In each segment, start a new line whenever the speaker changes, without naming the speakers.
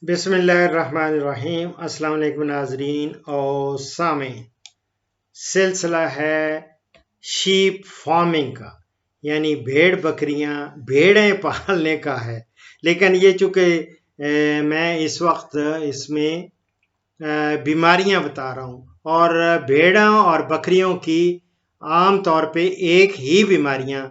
بسم اللہ الرحمن الرحیم۔ السلام علیکم ناظرین اور سامعین۔ سلسلہ ہے شیپ فارمنگ کا، یعنی بھیڑیں پالنے کا ہے، لیکن یہ چونکہ میں اس وقت اس میں بیماریاں بتا رہا ہوں، اور بھیڑوں اور بکریوں کی عام طور پہ ایک ہی بیماریاں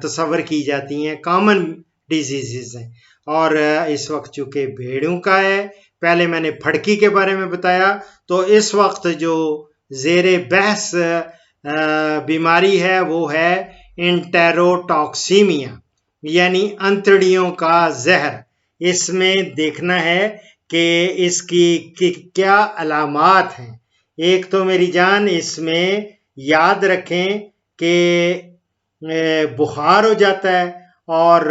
تصور کی جاتی ہیں، کامن ڈیزیزز ہیں، اور اس وقت چونکہ بھیڑوں کا ہے، پہلے میں نے پھڑکی کے بارے میں بتایا، تو اس وقت جو زیر بحث بیماری ہے وہ ہے انٹیروٹاکسیمیا، یعنی انتڑیوں کا زہر۔ اس میں دیکھنا ہے کہ اس کی کیا علامات ہیں۔ ایک تو میری جان اس میں یاد رکھیں کہ بخار ہو جاتا ہے، اور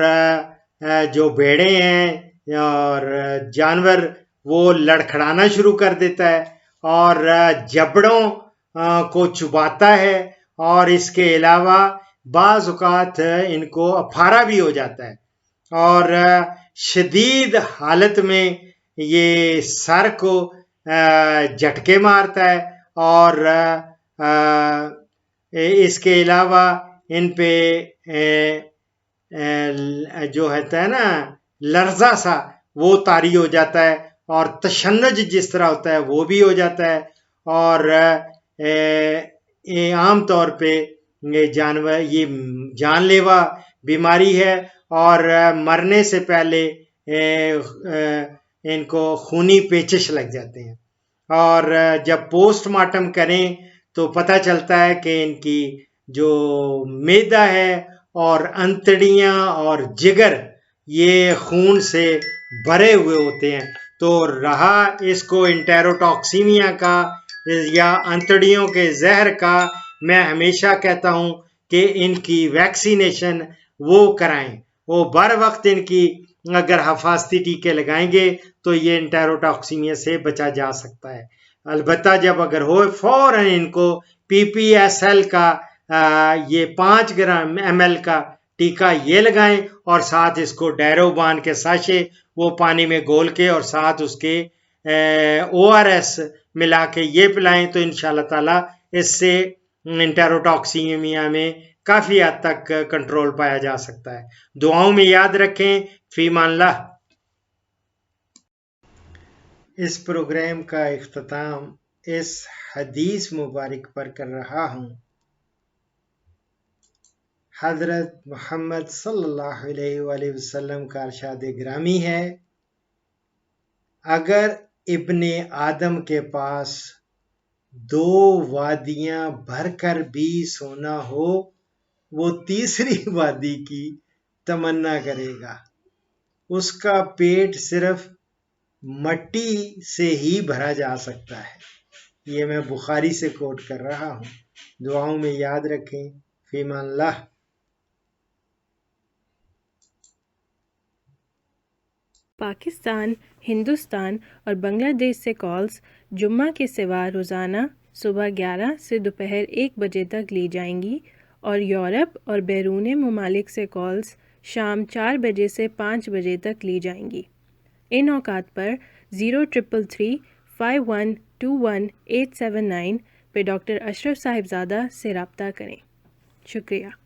جو بھیڑیں ہیں اور جانور وہ لڑکھڑانا شروع کر دیتا ہے، اور جبڑوں کو چباتا ہے، اور اس کے علاوہ بعض اوقات ان کو افارہ بھی ہو جاتا ہے، اور شدید حالت میں یہ سر کو جھٹکے مارتا ہے، اور اس کے علاوہ ان پہ جو ہوتا ہے نا لرزہ سا وہ طاری ہو جاتا ہے، اور تشنج جس طرح ہوتا ہے وہ بھی ہو جاتا ہے، اور عام طور پہ یہ جان لیوا بیماری ہے، اور مرنے سے پہلے ان کو خونی پیچش لگ جاتے ہیں، اور جب پوسٹ مارٹم کریں تو پتہ چلتا ہے کہ ان کی جو معدہ ہے اور انتڑیاں اور جگر یہ خون سے بھرے ہوئے ہوتے ہیں۔ تو رہا اس کو انٹیروٹاکسیمیا کا یا انتڑیوں کے زہر کا، میں ہمیشہ کہتا ہوں کہ ان کی ویکسینیشن وہ کرائیں، وہ بر وقت ان کی اگر حفاظتی ٹیکے لگائیں گے تو یہ انٹیروٹاکسیمیا سے بچا جا سکتا ہے۔ البتہ جب اگر ہو فوراً ان کو PPSL کا یہ 5 گرام ml کا ٹیکہ یہ لگائیں، اور ساتھ اس کو ڈیروبان کے ساشے وہ پانی میں گول کے اور ساتھ اس کے ORS ملا کے یہ پلائیں، تو انشاءاللہ تعالیٰ اس سے انٹیروٹاکسیمیا میں کافی حد تک کنٹرول پایا جا سکتا ہے۔ دعاؤں میں یاد رکھیں۔ فی امان اللہ۔ اس پروگرام کا اختتام اس حدیث مبارک پر کر رہا ہوں۔ حضرت محمد صلی اللہ علیہ وآلہ وسلم کا ارشاد گرامی ہے، اگر ابن آدم کے پاس 2 وادیاں بھر کر بھی سونا ہو، وہ تیسری وادی کی تمنا کرے گا، اس کا پیٹ صرف مٹی سے ہی بھرا جا سکتا ہے۔ یہ میں بخاری سے کوٹ کر رہا ہوں۔ دعاؤں میں یاد رکھیں۔ فی امان اللہ۔
پاکستان، ہندوستان اور بنگلہ دیش سے کالز جمعہ کے سوا روزانہ صبح 11 سے دوپہر 1 بجے تک لی جائیں گی، اور یورپ اور بیرون ممالک سے کالز شام 4 بجے سے 5 بجے تک لی جائیں گی۔ ان اوقات پر 0333 5121 879 پہ ڈاکٹر اشرف صاحبزادہ سے رابطہ کریں۔ شکریہ۔